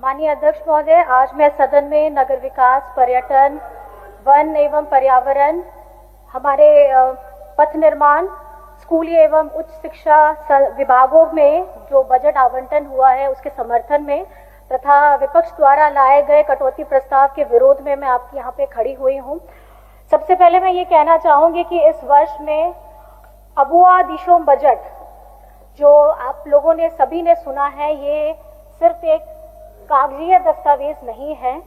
माननीय अध्यक्ष महोदय, आज मैं सदन में नगर विकास, पर्यटन, वन एवं पर्यावरण, हमारे पथ निर्माण, स्कूली एवं उच्च शिक्षा विभागों में जो बजट आवंटन हुआ है उसके समर्थन में तथा विपक्ष द्वारा लाए गए कटौती प्रस्ताव के विरोध में मैं आपके यहाँ पे खड़ी हुई हूँ। सबसे पहले मैं ये कहना चाहूंगी कि इस वर्ष में अबुआ दिशोम बजट जो आप लोगों ने सभी ने सुना है, ये सिर्फ एक कागजीय दस्तावेज नहीं है,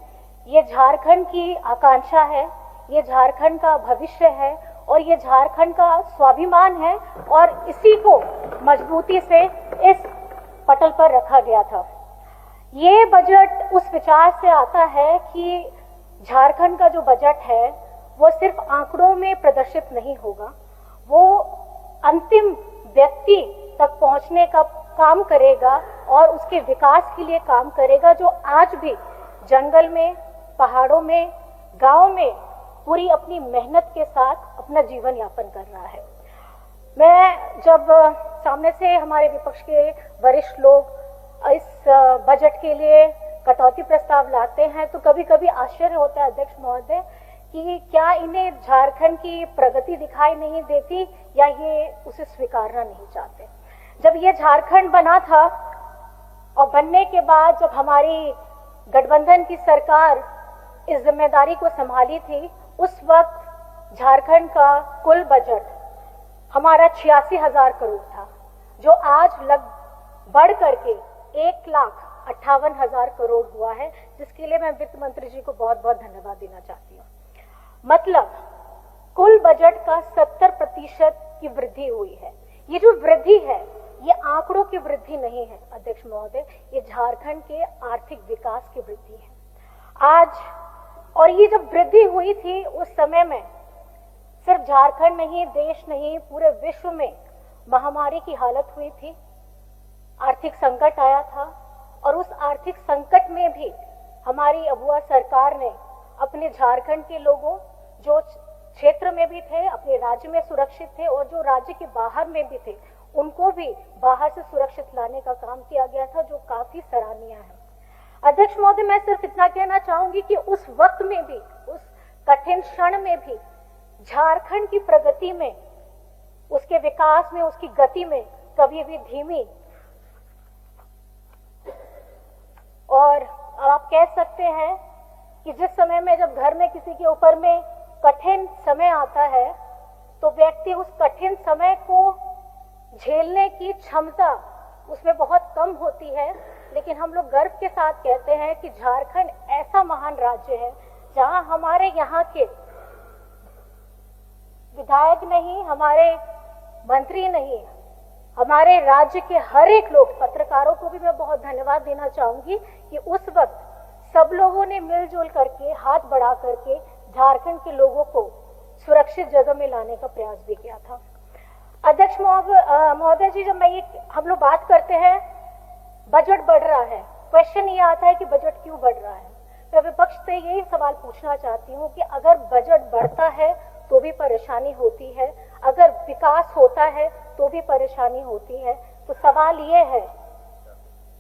ये झारखंड की आकांक्षा है, ये झारखंड का भविष्य है और ये झारखंड का स्वाभिमान है और इसी को मजबूती से इस पटल पर रखा गया था। ये बजट उस विचार से आता है कि झारखंड का जो बजट है वो सिर्फ आंकड़ों में प्रदर्शित नहीं होगा, वो अंतिम व्यक्ति तक पहुंचने का काम करेगा और उसके विकास के लिए काम करेगा, जो आज भी जंगल में, पहाड़ों में, गांव में पूरी अपनी मेहनत के साथ अपना जीवन यापन कर रहा है। मैं जब सामने से हमारे विपक्ष के वरिष्ठ लोग इस बजट के लिए कटौती प्रस्ताव लाते हैं तो कभी कभी आश्चर्य होता है अध्यक्ष महोदय कि क्या इन्हें झारखंड की प्रगति दिखाई नहीं देती या ये उसे स्वीकारना नहीं चाहते। जब ये झारखंड बना था और बनने के बाद जब हमारी गठबंधन की सरकार इस जिम्मेदारी को संभाली थी, उस वक्त झारखंड का कुल बजट हमारा 86,000 करोड़ था, जो आज बढ़ करके 1,58,000 करोड़ हुआ है, जिसके लिए मैं वित्त मंत्री जी को बहुत बहुत धन्यवाद देना चाहती हूँ। मतलब कुल बजट का 70% की वृद्धि हुई है। ये जो वृद्धि है ये आंकड़ों की वृद्धि नहीं है अध्यक्ष महोदय, ये झारखंड के आर्थिक विकास की वृद्धि है आज। और ये जब वृद्धि हुई थी उस समय में सिर्फ झारखंड नहीं, देश नहीं, पूरे विश्व में महामारी की हालत हुई थी, आर्थिक संकट आया था और उस आर्थिक संकट में भी हमारी अबुआ सरकार ने अपने झारखंड के लोगों जो क्षेत्र में भी थे, अपने राज्य में सुरक्षित थे और जो राज्य के बाहर में भी थे, उनको भी बाहर से सुरक्षित लाने का काम किया गया था, जो काफी सराहनीय है। अध्यक्ष महोदय, मैं सिर्फ इतना कहना चाहूंगी कि उस वक्त में भी, उस कठिन क्षण में भी झारखंड की प्रगति में, उसके विकास में, उसकी गति में कभी भी धीमी और आप कह सकते हैं कि जिस समय में जब घर में किसी के ऊपर में कठिन समय आता है तो व्यक्ति उस कठिन समय को झेलने की क्षमता उसमें बहुत कम होती है, लेकिन हम लोग गर्व के साथ कहते हैं कि झारखंड ऐसा महान राज्य है जहां हमारे यहाँ के विधायक नहीं, हमारे मंत्री नहीं, हमारे राज्य के हर एक लोग, पत्रकारों को भी मैं बहुत धन्यवाद देना चाहूंगी कि उस वक्त सब लोगों ने मिलजुल करके, हाथ बढ़ा करके झारखंड के लोगों को सुरक्षित जगह में लाने का प्रयास भी किया था। अध्यक्ष महोदय जी, जब हम लोग बात करते हैं बजट बढ़ रहा है, क्वेश्चन ये आता है कि बजट क्यों बढ़ रहा है। मैं विपक्ष से यही सवाल पूछना चाहती हूँ कि अगर बजट बढ़ता है तो भी परेशानी होती है, अगर विकास होता है तो भी परेशानी होती है, तो सवाल ये है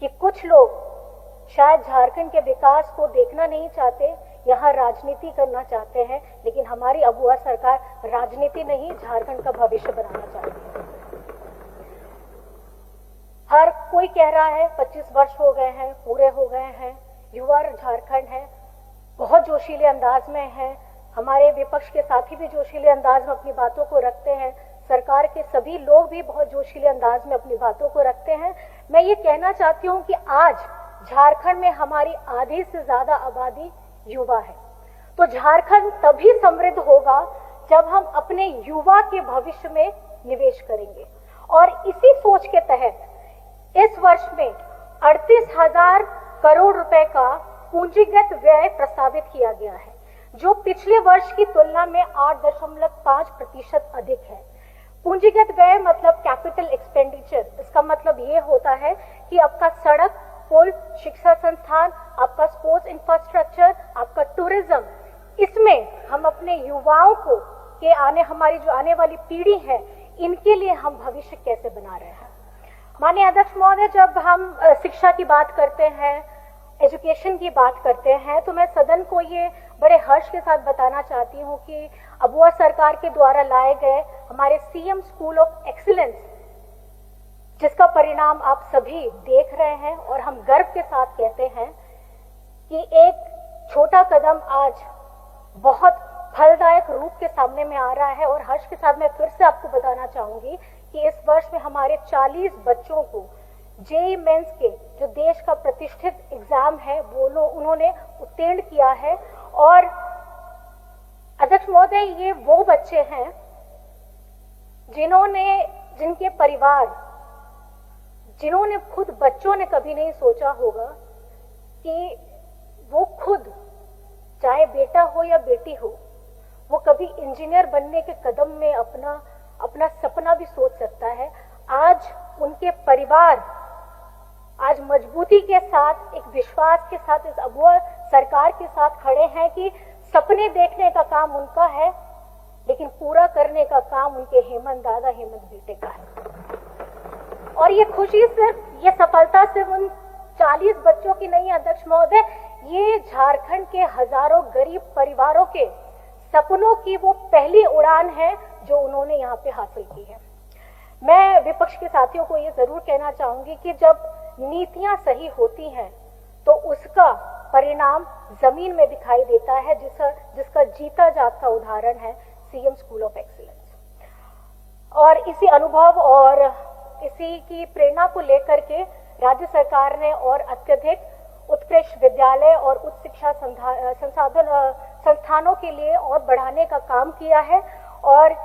कि कुछ लोग शायद झारखंड के विकास को देखना नहीं चाहते, यहाँ राजनीति करना चाहते हैं, लेकिन हमारी अबुआ सरकार राजनीति नहीं, झारखंड का भविष्य बनाना चाहती है। हर कोई कह रहा है 25 वर्ष हो गए हैं, पूरे हो गए हैं, युवा झारखंड है, बहुत जोशीले अंदाज में है, हमारे विपक्ष के साथी भी जोशीले अंदाज में अपनी बातों को रखते हैं, सरकार के सभी लोग भी बहुत जोशीले अंदाज में अपनी बातों को रखते हैं। मैं ये कहना चाहती हूँ कि आज झारखंड में हमारी आधी से ज्यादा आबादी युवा है, तो झारखंड तभी समृद्ध होगा जब हम अपने युवा के भविष्य में निवेश करेंगे। और इसी सोच के तहत इस वर्ष में 38,000 करोड़ रुपए का पूंजीगत व्यय प्रस्तावित किया गया है, जो पिछले वर्ष की तुलना में 8.5% अधिक है। पूंजीगत व्यय मतलब कैपिटल एक्सपेंडिचर, इसका मतलब ये होता है कि आपका सड़क, पुल, शिक्षा संस्थान, आपका स्पोर्ट्स इंफ्रास्ट्रक्चर, आपका टूरिज्म, इसमें हम अपने युवाओं को हमारी जो आने वाली पीढ़ी है, इनके लिए हम भविष्य कैसे बना रहे हैं। माननीय अध्यक्ष महोदय, जब हम शिक्षा की बात करते हैं, एजुकेशन की बात करते हैं तो मैं सदन को ये बड़े हर्ष के साथ बताना चाहती हूँ कि अबुआ सरकार के द्वारा लाए गए हमारे सीएम स्कूल ऑफ एक्सीलेंस, जिसका परिणाम आप सभी देख रहे हैं और हम गर्व के साथ कहते हैं कि एक छोटा कदम आज बहुत फलदायक रूप के सामने में आ रहा है। और हर्ष के साथ मैं फिर से आपको बताना चाहूंगी कि इस वर्ष में हमारे 40 बच्चों को जेईई मेंस के जो देश का प्रतिष्ठित एग्जाम है वो उन्होंने उत्तीर्ण किया है। और अध्यक्ष महोदय, ये वो बच्चे हैं जिनके परिवार, जिन्होंने खुद बच्चों ने कभी नहीं सोचा होगा कि वो खुद, चाहे बेटा हो या बेटी हो, वो कभी इंजीनियर बनने के कदम में अपना सपना भी सोच सकता है। आज उनके परिवार आज मजबूती के साथ, एक विश्वास के साथ इस अबुआ सरकार के साथ खड़े हैं कि सपने देखने का काम उनका है, लेकिन पूरा करने का काम उनके हेमंत बेटे का है। और ये खुशी सिर्फ, ये सफलता सिर्फ उन 40 बच्चों की नहीं है अध्यक्ष महोदय, ये झारखंड के हजारों गरीब परिवारों के सपनों की वो पहली उड़ान है जो उन्होंने यहाँ पे हासिल की है। मैं विपक्ष के साथियों को ये जरूर कहना चाहूंगी कि जब नीतियां सही होती हैं तो उसका परिणाम जमीन में दिखाई देता है, जिसका जीता जागता उदाहरण है सीएम स्कूल ऑफ एक्सीलेंस। और इसी अनुभव और इसी की प्रेरणा को लेकर के राज्य सरकार ने और अत्यधिक उत्कृष्ट विद्यालय और उच्च शिक्षा संस्थानों के लिए और बढ़ाने का काम किया है। और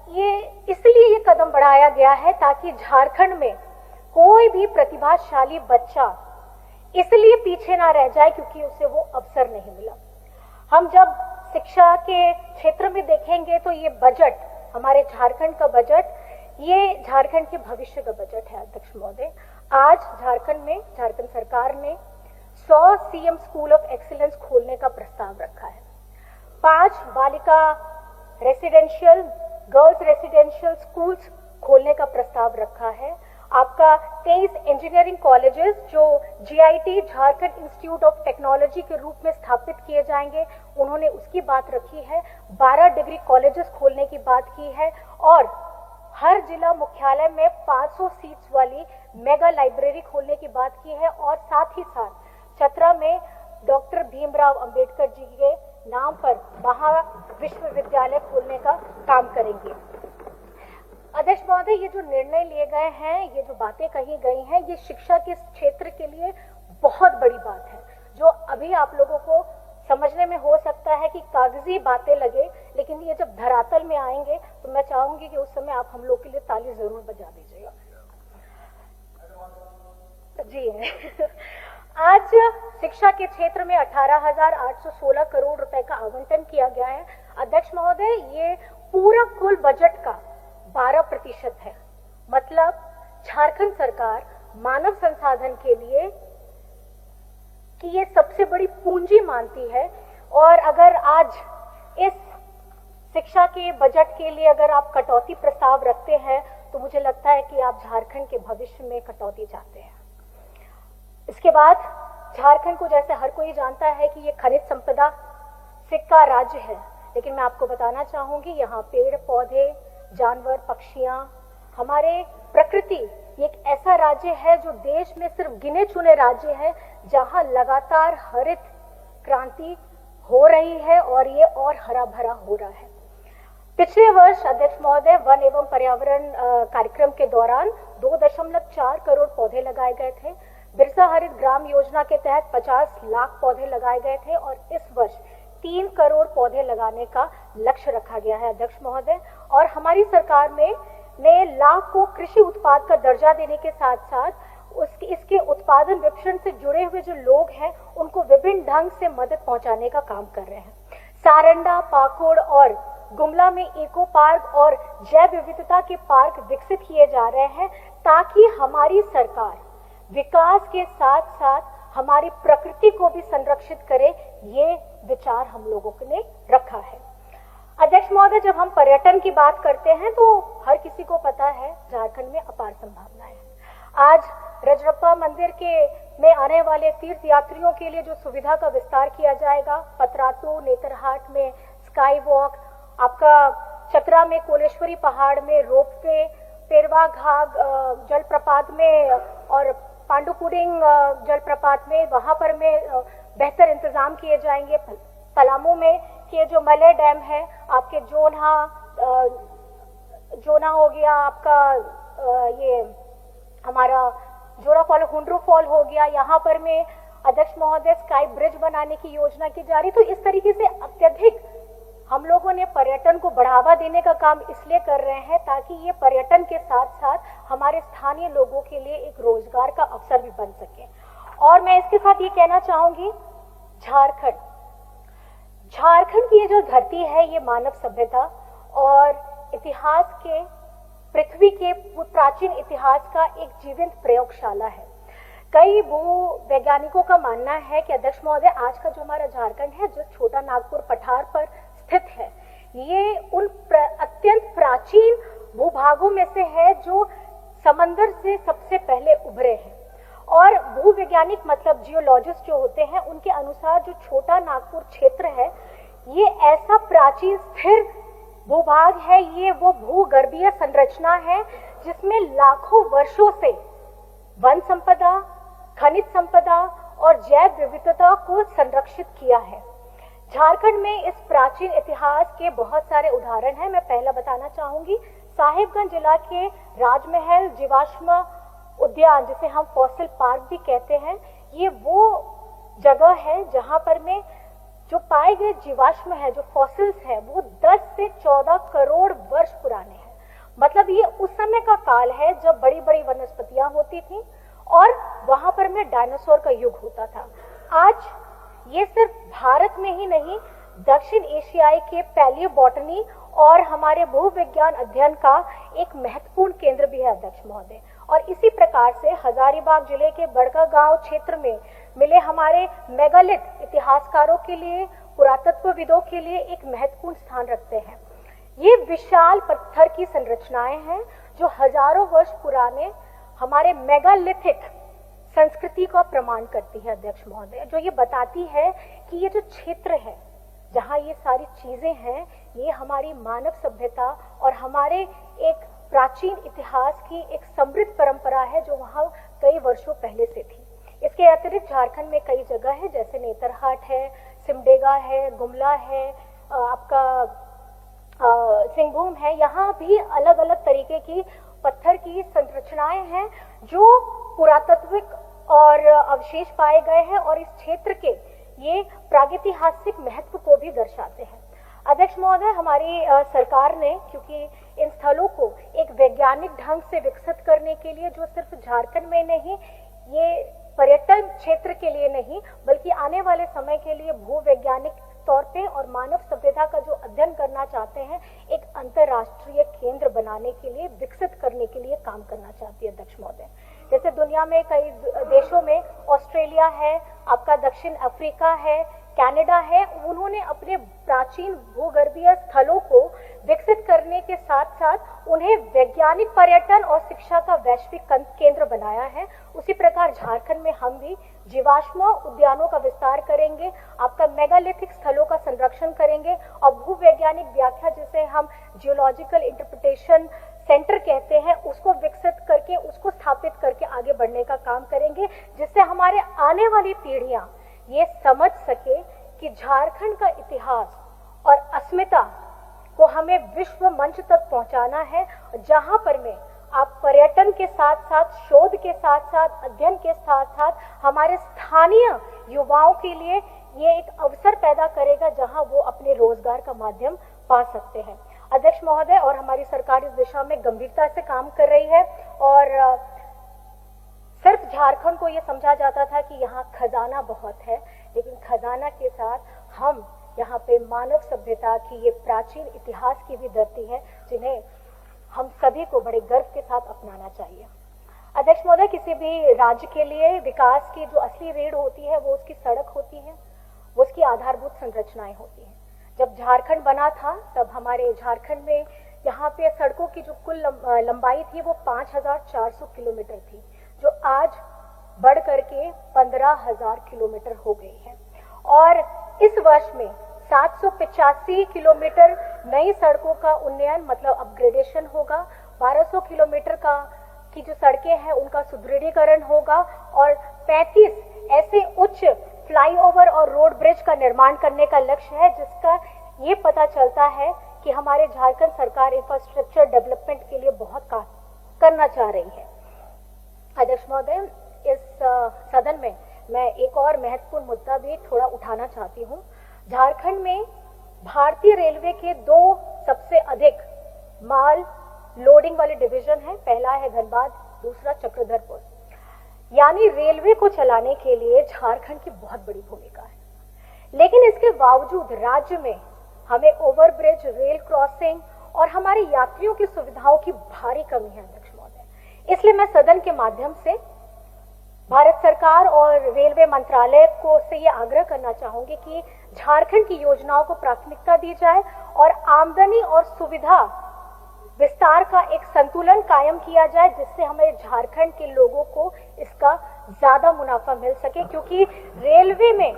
ये इसलिए ये कदम बढ़ाया गया है ताकि झारखंड में कोई भी प्रतिभाशाली बच्चा इसलिए पीछे ना रह जाए क्योंकि उसे वो अवसर नहीं मिला। हम जब शिक्षा के क्षेत्र में देखेंगे तो ये बजट, हमारे झारखंड का बजट, ये झारखंड के भविष्य का बजट है अध्यक्ष महोदय। आज झारखंड सरकार ने 100 सीएम स्कूल ऑफ एक्सीलेंस खोलने का प्रस्ताव रखा है। 5 बालिका रेसिडेंशियल, गर्ल्स रेसिडेंशियल स्कूल्स खोलने का प्रस्ताव रखा है। आपका 23 इंजीनियरिंग कॉलेजेस जो GIT, Jharkhand institute of technology के रूप में स्थापित किए जाएंगे, उन्होंने उसकी बात रखी है। 12 डिग्री कॉलेजेस खोलने की बात की है और हर जिला मुख्यालय में 500 सीट्स वाली मेगा लाइब्रेरी खोलने की बात की है। और साथ ही साथ चतरा में डॉक्टर भीमराव अंबेडकर जी के नाम पर महाविश्वविद्यालय खोलने का काम करेंगे। अध्यक्ष महोदय, ये जो निर्णय लिए गए हैं, ये जो बातें कही गई हैं, ये शिक्षा के क्षेत्र के लिए बहुत बड़ी बात है, जो अभी आप लोगों को समझने में हो सकता है कि कागजी बातें लगे, लेकिन ये जब धरातल में आएंगे तो मैं चाहूंगी कि उस समय आप हम लोग के लिए ताली जरूर बजा दीजिएगा। जी आज शिक्षा के क्षेत्र में 18,816 करोड़ रुपए का आवंटन किया गया है। अध्यक्ष महोदय, ये पूरा कुल बजट का 12% है। मतलब झारखंड सरकार मानव संसाधन के लिए कि ये सबसे बड़ी पूंजी मानती है। और अगर आज इस शिक्षा के बजट के लिए अगर आप कटौती प्रस्ताव रखते हैं तो मुझे लगता है कि आप झारखंड के भविष्य में कटौती चाहते हैं। इसके बाद झारखंड को, जैसे हर कोई जानता है कि ये खनिज संपदा से का राज्य है, लेकिन मैं आपको बताना चाहूंगी यहाँ पेड़ पौधे, जानवर, पक्षियां, हमारे प्रकृति, ये एक ऐसा राज्य है जो देश में सिर्फ गिने चुने राज्य है जहां लगातार हरित क्रांति हो रही है और ये और हरा भरा हो रहा है। पिछले वर्ष अध्यक्ष महोदय वन एवं पर्यावरण कार्यक्रम के दौरान 2.4 करोड़ पौधे लगाए गए थे। बिरसा हरित ग्राम योजना के तहत 50 लाख पौधे लगाए गए थे और इस वर्ष 3 करोड़ पौधे लगाने का लक्ष्य रखा गया है अध्यक्ष महोदय। और हमारी सरकार ने लाख को कृषि उत्पाद का दर्जा देने के साथ साथ इसके उत्पादन विपणन से जुड़े हुए जो लोग हैं उनको विभिन्न ढंग से मदद पहुंचाने का काम कर रहे हैं। सारंडा, पाकुड़ और गुमला में इको पार्क और जैव विविधता के पार्क विकसित किए जा रहे हैं ताकि हमारी सरकार विकास के साथ साथ हमारी प्रकृति को भी संरक्षित करे। ये विचार हम लोगों ने रखा है। अध्यक्ष महोदय, जब हम पर्यटन की बात करते हैं तो हर किसी को पता है झारखंड में अपार संभावनाएं हैं। आज रजरप्पा मंदिर के में आने वाले तीर्थ यात्रियों के लिए जो सुविधा का विस्तार किया जाएगा, पतरातू नेतरहाट में स्काई वॉक, आपका चतरा में कोलेश्वरी पहाड़ में रोपवे, पेरवा घाग जलप्रपात में और पांडुपुरिंग जलप्रपात में वहां पर में बेहतर इंतजाम किए जाएंगे। पलामू में के जो मले डैम है, आपके जोना हो गया, आपका ये हमारा जोरा फॉल, हुंड्रू फॉल हो गया, यहाँ पर में अध्यक्ष महोदय स्काई ब्रिज बनाने की योजना की जा रही। तो इस तरीके से अत्यधिक हम लोगों ने पर्यटन को बढ़ावा देने का काम इसलिए कर रहे हैं ताकि ये पर्यटन के साथ साथ हमारे स्थानीय लोगों के लिए एक रोजगार का अवसर भी बन सके। और मैं इसके साथ ये कहना चाहूंगी, झारखंड की ये जो धरती है, ये मानव सभ्यता और इतिहास के, पृथ्वी के प्राचीन इतिहास का एक जीवंत प्रयोगशाला है। कई भू वैज्ञानिकों का मानना है कि अध्यक्ष महोदय, आज का जो हमारा झारखंड है, जो छोटा नागपुर पठार पर स्थित है, ये उन अत्यंत प्राचीन भूभागों में से है जो समंदर से सबसे पहले उभरे हैं। और भूवैज्ञानिक मतलब जियोलॉजिस्ट जो होते हैं, उनके अनुसार जो छोटा नागपुर क्षेत्र है, ये ऐसा प्राचीन स्थिर भूभाग है, ये वो भूगर्भीय संरचना है जिसमें लाखों वर्षों से वन संपदा, खनिज संपदा और जैव विविधता को संरक्षित किया है। झारखंड में इस प्राचीन इतिहास के बहुत सारे उदाहरण हैं। मैं पहला बताना चाहूंगी, साहिबगंज जिला के राजमहल जीवाश्म उद्यान, जिसे हम फॉसिल पार्क भी कहते हैं, ये वो जगह है जहां पर में जो पाए गए जीवाश्म है, जो फॉसिल्स है, वो 10 से 14 करोड़ वर्ष पुराने हैं। मतलब ये उस समय का काल है जब बड़ी बड़ी वनस्पतियां होती थी और वहां पर में डायनासोर का युग होता था। आज ये सिर्फ भारत में ही नहीं, दक्षिण एशियाई के पैलियोबॉटनी और हमारे भूविज्ञान अध्ययन का एक महत्वपूर्ण केंद्र भी है अध्यक्ष महोदय। और इसी प्रकार से हजारीबाग जिले के बड़कागांव क्षेत्र में मिले हमारे मेगालिथ इतिहासकारों के लिए, पुरातत्वविदों के लिए एक महत्वपूर्ण स्थान रखते हैं। ये विशाल पत्थर की संरचनाएं हैं जो हजारों वर्ष पुराने हमारे मेगालिथिक संस्कृति का प्रमाण करती है अध्यक्ष महोदय, जो ये बताती है कि ये जो क्षेत्र है जहां ये सारी चीजें हैं, ये हमारी मानव सभ्यता और हमारे एक प्राचीन इतिहास की एक समृद्ध परंपरा है जो वहां कई वर्षों पहले से थी। इसके अतिरिक्त झारखंड में कई जगह है, जैसे नेतरहाट है, सिमडेगा है, गुमला है, आपका सिंहभूम है। यहाँ भी अलग अलग तरीके की पत्थर की संरचनाएं हैं जो पुरातत्विक और अवशेष पाए गए हैं और इस क्षेत्र के ये प्रागैतिहासिक महत्व को भी दर्शाते हैं। अध्यक्ष महोदय, हमारी सरकार ने, क्योंकि इन स्थलों को एक वैज्ञानिक ढंग से विकसित करने के लिए, जो सिर्फ झारखंड में नहीं, ये पर्यटन क्षेत्र के लिए नहीं, बल्कि आने वाले समय के लिए भूवैज्ञानिक तौर पे और मानव सभ्यता का जो अध्ययन करना चाहते हैं, एक अंतर्राष्ट्रीय केंद्र बनाने के लिए, विकसित करने के लिए काम करना चाहती है अध्यक्ष महोदय। जैसे दुनिया में कई देशों में, ऑस्ट्रेलिया है, आपका दक्षिण अफ्रीका है, कनाडा है, उन्होंने अपने प्राचीन भूगर्भीय स्थलों को विकसित करने के साथ साथ उन्हें वैज्ञानिक पर्यटन और शिक्षा का वैश्विक केंद्र बनाया है। उसी प्रकार झारखंड में हम भी जीवाश्म उद्यानों का विस्तार करेंगे, आपका मेगालिथिक स्थलों का संरक्षण करेंगे और भूवैज्ञानिक व्याख्या, जिसे हम जियोलॉजिकल इंटरप्रिटेशन सेंटर कहते हैं, उसको विकसित करके, उसको स्थापित करके आगे बढ़ने का काम करेंगे, जिससे हमारे आने वाली पीढ़ियां ये समझ सके कि झारखंड का इतिहास और अस्मिता को हमें विश्व मंच तक पहुंचाना है, जहां पर में आप पर्यटन के साथ साथ, शोध के साथ साथ, अध्ययन के साथ साथ हमारे स्थानीय युवाओं के लिए ये एक अवसर पैदा करेगा जहां वो अपने रोजगार का माध्यम पा सकते हैं। अध्यक्ष महोदय, और हमारी सरकार इस दिशा में गंभीरता से काम कर रही है और सिर्फ झारखंड को ये समझा जाता था कि यहाँ खजाना बहुत है, लेकिन खजाना के साथ हम यहाँ पे मानव सभ्यता की ये प्राचीन इतिहास की भी धरती है, जिन्हें हम सभी को बड़े गर्व के साथ अपनाना चाहिए। अध्यक्ष महोदय, किसी भी राज्य के लिए विकास की जो असली रीढ़ होती है वो उसकी सड़क होती है, वो उसकी आधारभूत संरचनाएं होती हैं। जब झारखंड बना था तब हमारे झारखंड में यहाँ पे सड़कों की जो कुल लंबाई थी वो 5400 किलोमीटर थी, आज बढ़ करके 15,000 किलोमीटर हो गई है। और इस वर्ष में 785 किलोमीटर नई सड़कों का उन्नयन मतलब अपग्रेडेशन होगा, 1200 किलोमीटर की जो सड़कें हैं उनका सुदृढ़ीकरण होगा और 35 ऐसे उच्च फ्लाईओवर और रोड ब्रिज का निर्माण करने का लक्ष्य है, जिसका ये पता चलता है कि हमारे झारखंड सरकार इंफ्रास्ट्रक्चर डेवलपमेंट के लिए बहुत काम करना चाह रही है। अध्यक्ष महोदय, इस सदन में मैं एक और महत्वपूर्ण मुद्दा भी थोड़ा उठाना चाहती हूँ। झारखंड में भारतीय रेलवे के 2 सबसे अधिक माल लोडिंग वाले डिवीजन है, पहला है धनबाद, दूसरा चक्रधरपुर। यानी रेलवे को चलाने के लिए झारखंड की बहुत बड़ी भूमिका है, लेकिन इसके बावजूद राज्य में हमें ओवरब्रिज, रेल क्रॉसिंग और हमारे यात्रियों की सुविधाओं की भारी कमी है अध्यक्ष महोदय। इसलिए मैं सदन के माध्यम से भारत सरकार और रेलवे मंत्रालय को से ये आग्रह करना चाहूंगी कि झारखंड की योजनाओं को प्राथमिकता दी जाए और आमदनी और सुविधा विस्तार का एक संतुलन कायम किया जाए, जिससे हमें झारखंड के लोगों को इसका ज्यादा मुनाफा मिल सके, क्योंकि रेलवे में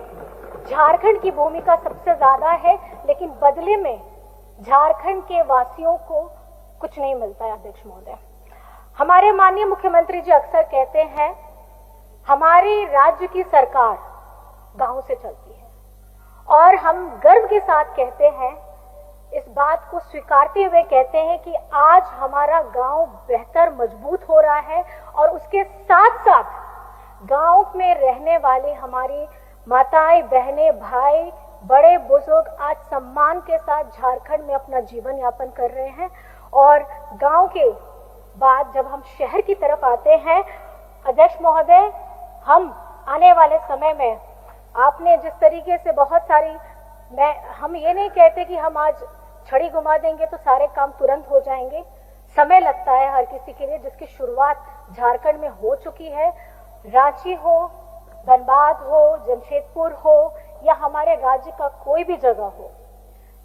झारखंड की भूमिका सबसे ज्यादा है, लेकिन बदले में झारखंड के वासियों को कुछ नहीं मिलता है अध्यक्ष महोदय। हमारे माननीय मुख्यमंत्री जी अक्सर कहते हैं हमारे राज्य की सरकार गांव से चलती है, और हम गर्व के साथ कहते हैं, इस बात को स्वीकारते हुए कहते हैं कि आज हमारा गांव बेहतर मजबूत हो रहा है और उसके साथ साथ गांव में रहने वाले हमारी माताएं, बहनें, भाई, बड़े बुजुर्ग आज सम्मान के साथ झारखंड में अपना जीवन यापन कर रहे हैं। और गांव के बाद जब हम शहर की तरफ आते हैं अध्यक्ष महोदय, हम आने वाले समय में आपने जिस तरीके से बहुत सारी, हम ये नहीं कहते कि हम आज छड़ी घुमा देंगे तो सारे काम तुरंत हो जाएंगे, समय लगता है हर किसी के लिए, जिसकी शुरुआत झारखंड में हो चुकी है। रांची हो, धनबाद हो, जमशेदपुर हो या हमारे राज्य का कोई भी जगह हो,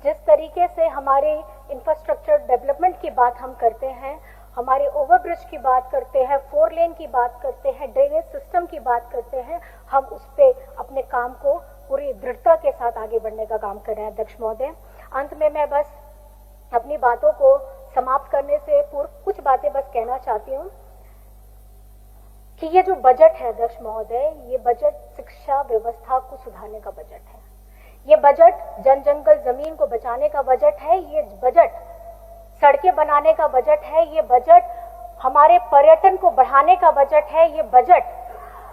जिस तरीके से हमारे इंफ्रास्ट्रक्चर डेवलपमेंट की बात हम करते हैं, हमारे ओवरब्रिज की बात करते हैं, 4 लेन की बात करते हैं, ड्रेनेज सिस्टम की बात करते हैं, हम उस पे अपने काम को पूरी दृढ़ता के साथ आगे बढ़ने का काम कर रहे हैं अध्यक्ष महोदय। अंत में मैं बस अपनी बातों को समाप्त करने से पूर्व कुछ बातें बस कहना चाहती हूँ कि ये जो बजट है अध्यक्ष महोदय, ये बजट शिक्षा व्यवस्था को सुधारने का बजट है, ये बजट जन जंगल जमीन को बचाने का बजट है, ये बजट सड़कें बनाने का बजट है, ये बजट हमारे पर्यटन को बढ़ाने का बजट है, ये बजट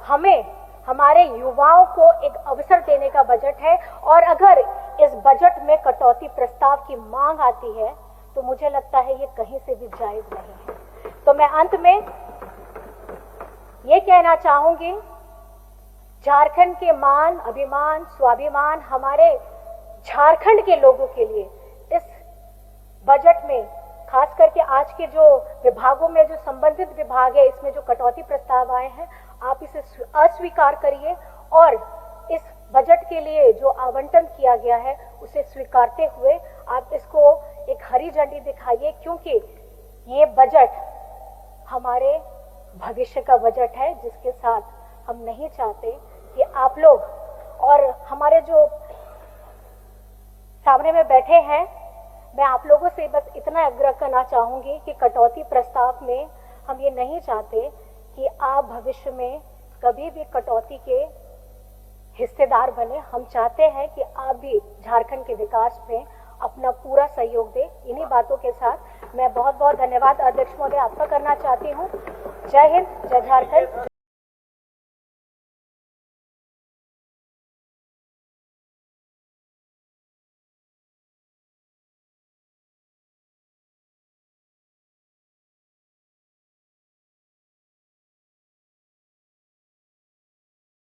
हमें हमारे युवाओं को एक अवसर देने का बजट है। और अगर इस बजट में कटौती प्रस्ताव की मांग आती है तो मुझे लगता है ये कहीं से भी जायज नहीं है। तो मैं अंत में ये कहना चाहूंगी, झारखंड के मान, अभिमान, स्वाभिमान, हमारे झारखंड के लोगों के लिए इस बजट में खास करके आज के जो विभागों में जो संबंधित विभाग है, इसमें जो कटौती प्रस्ताव आए हैं, आप इसे अस्वीकार करिए और इस बजट के लिए जो आवंटन किया गया है उसे स्वीकारते हुए आप इसको एक हरी झंडी दिखाइए, क्योंकि ये बजट हमारे भविष्य का बजट है, जिसके साथ हम नहीं चाहते कि आप लोग और हमारे जो सामने में बैठे हैं, मैं आप लोगों से बस इतना आग्रह करना चाहूंगी कि कटौती प्रस्ताव में हम ये नहीं चाहते कि आप भविष्य में कभी भी कटौती के हिस्सेदार बने। हम चाहते हैं कि आप भी झारखंड के विकास में अपना पूरा सहयोग दें। इन्हीं बातों के साथ मैं बहुत बहुत धन्यवाद अध्यक्ष महोदय आपका करना चाहती हूँ। जय हिंद, जय झारखंड।